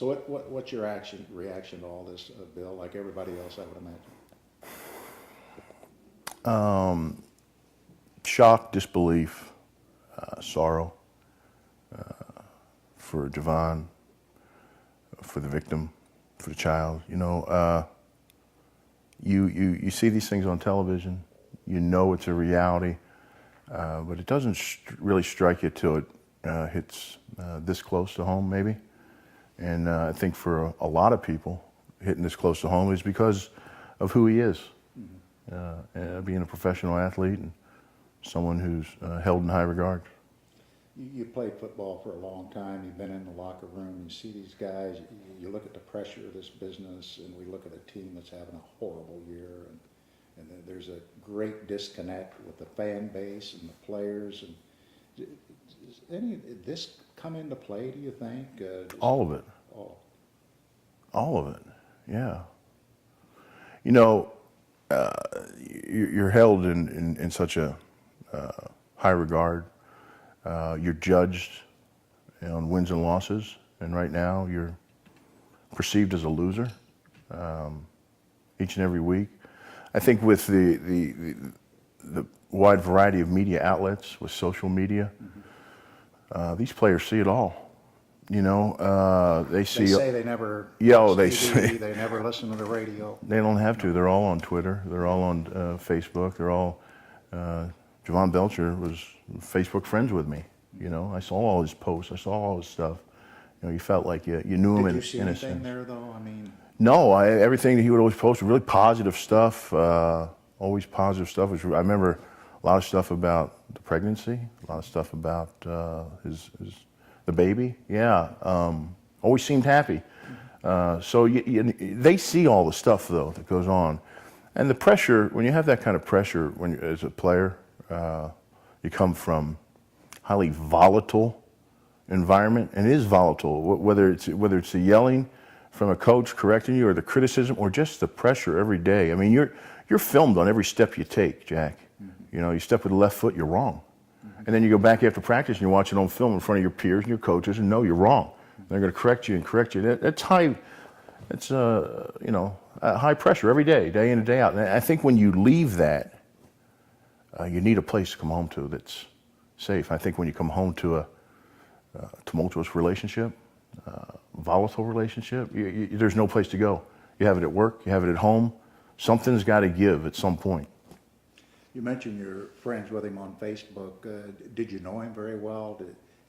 So what's your reaction to all this, Bill? Like everybody else, I would imagine. Shock, disbelief, sorrow for Jovan, for the victim, for the child. You know, you see these things on television. You know it's a reality, but it doesn't really strike you till it hits this close to home, maybe. And I think for a lot of people, hitting this close to home is because of who he is. Being a professional athlete and someone who's held in high regard. You played football for a long time. You've been in the locker room. You see these guys. You look at the pressure of this business, and we look at a team that's having a horrible year. And then there's a great disconnect with the fan base and the players. And does any of this come into play, do you think? All of it. All of it, yeah. You know, you're held in such a high regard. You're judged on wins and losses, and right now you're perceived as a loser each and every week. I think with the wide variety of media outlets, with social media, these players see it all. You know, they see. They say they never. Yeah, they TV, say they never listen to the radio. They don't have to. They're all on Twitter. They're all on Facebook. They're all. Jovan Belcher was Facebook friends with me. You know, I saw all his posts. I saw all his stuff. You know, you felt like you knew him in a sense. Did you see anything there, though? I mean. No, everything that he would always post was really positive stuff. Always positive stuff. I remember a lot of stuff about the pregnancy. A lot of stuff about the baby. Yeah. Always seemed happy. So they see all the stuff, though, that goes on. And the pressure, when you have that kind of pressure as a player, you come from highly volatile environment, and it is volatile, whether it's the yelling from a coach correcting you or the criticism or just the pressure every day. I mean, you're filmed on every step you take, Jack. Mm-hmm. You know, you step with the left foot, you're wrong. Mm-hmm. And then you go back after practice and you watch it on film in front of your peers and your coaches and no, you're wrong. Mm-hmm. They're going to correct you and correct you. That's high. It's you know, high pressure every day, day in and day out. And I think when you leave that, you need a place to come home to that's safe. I think when you come home to a tumultuous relationship, volatile relationship, there's no place to go. You have it at work, you have it at home. Something's got to give at some point. You mentioned you're friends with him on Facebook. Did you know him very well?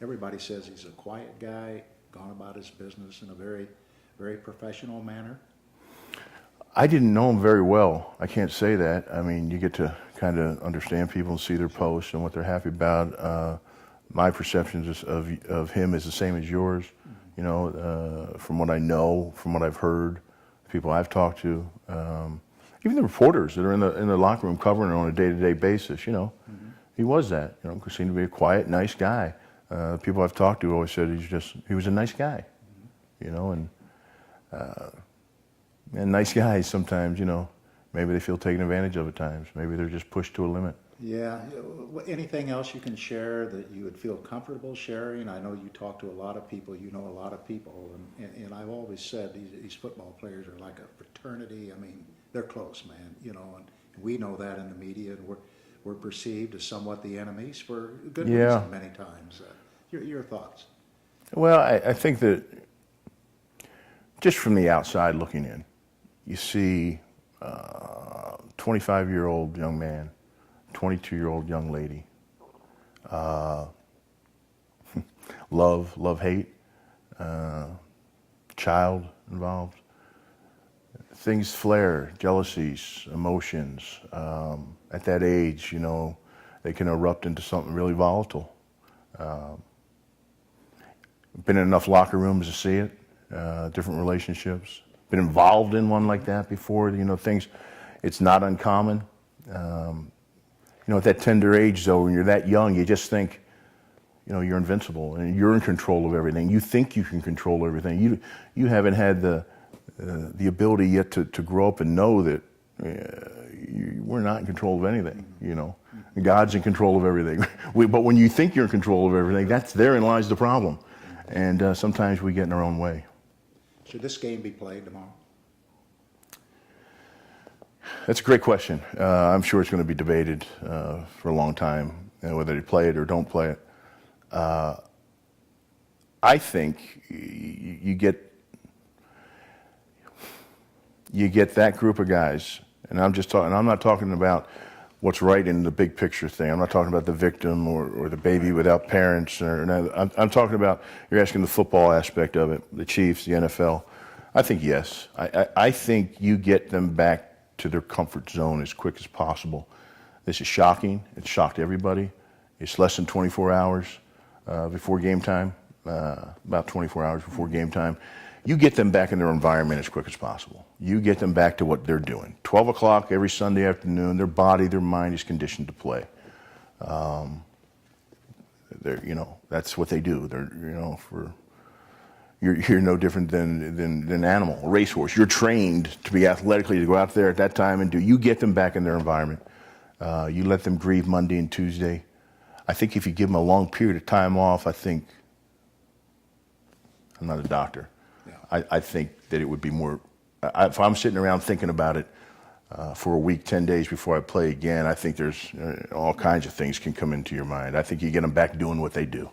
Everybody says he's a quiet guy, gone about his business in a very, very professional manner. I didn't know him very well. I can't say that. I mean, you get to kind of understand people and see their posts and what they're happy about. My perceptions of him is the same as yours. Mm-hmm. You know, from what I know, from what I've heard, people I've talked to, even the reporters that are in the locker room covering it on a day-to-day basis. You know, mm-hmm. He was that. You know, seemed to be a quiet, nice guy. People I've talked to always said he was a nice guy. Mm-hmm. You know, and nice guys sometimes, you know, maybe they feel taken advantage of at times. Maybe they're just pushed to a limit. Yeah. Anything else you can share that you would feel comfortable sharing? I know you talk to a lot of people. You know a lot of people. And I've always said these football players are like a fraternity. I mean, they're close, man, you know, and we know that in the media. And we're perceived as somewhat the enemies for good reason many times. Your thoughts? Well, I think that just from the outside looking in, you see 25-year-old young man, 22-year-old young lady, love, hate, child involved. Things flare, jealousies, emotions. At that age, you know, they can erupt into something really volatile. Been in enough locker rooms to see it, different relationships. Been involved in one like that before, you know, things, it's not uncommon. You know, at that tender age, though, when you're that young, you just think, you know, you're invincible and you're in control of everything. You think you can control everything. You haven't had the ability yet to grow up and know that we're not in control of anything, you know. God's in control of everything. But when you think you're in control of everything, therein lies the problem. And sometimes we get in our own way. Should this game be played tomorrow? That's a great question. I'm sure it's going to be debated for a long time, whether they play it or don't play it. I think you get that group of guys, and I'm not talking about what's right in the big picture thing. I'm not talking about the victim or the baby without parents. I'm talking about, you're asking the football aspect of it, the Chiefs, the NFL. I think yes. I think you get them back to their comfort zone as quick as possible. This is shocking. It shocked everybody. It's less than 24 hours before game time, about 24 hours before game time. You get them back in their environment as quick as possible. You get them back to what they're doing. 12 o'clock every Sunday afternoon, their body, their mind is conditioned to play. That's what they do. You're no different than an animal, a racehorse. You're trained to be athletically, to go out there at that time and do. You get them back in their environment. You let them grieve Monday and Tuesday. I think if you give them a long period of time off, I'm not a doctor. Yeah. I think that it would be more, if I'm sitting around thinking about it for a week, 10 days before I play again, I think there's all kinds of things can come into your mind. I think you get them back doing what they do.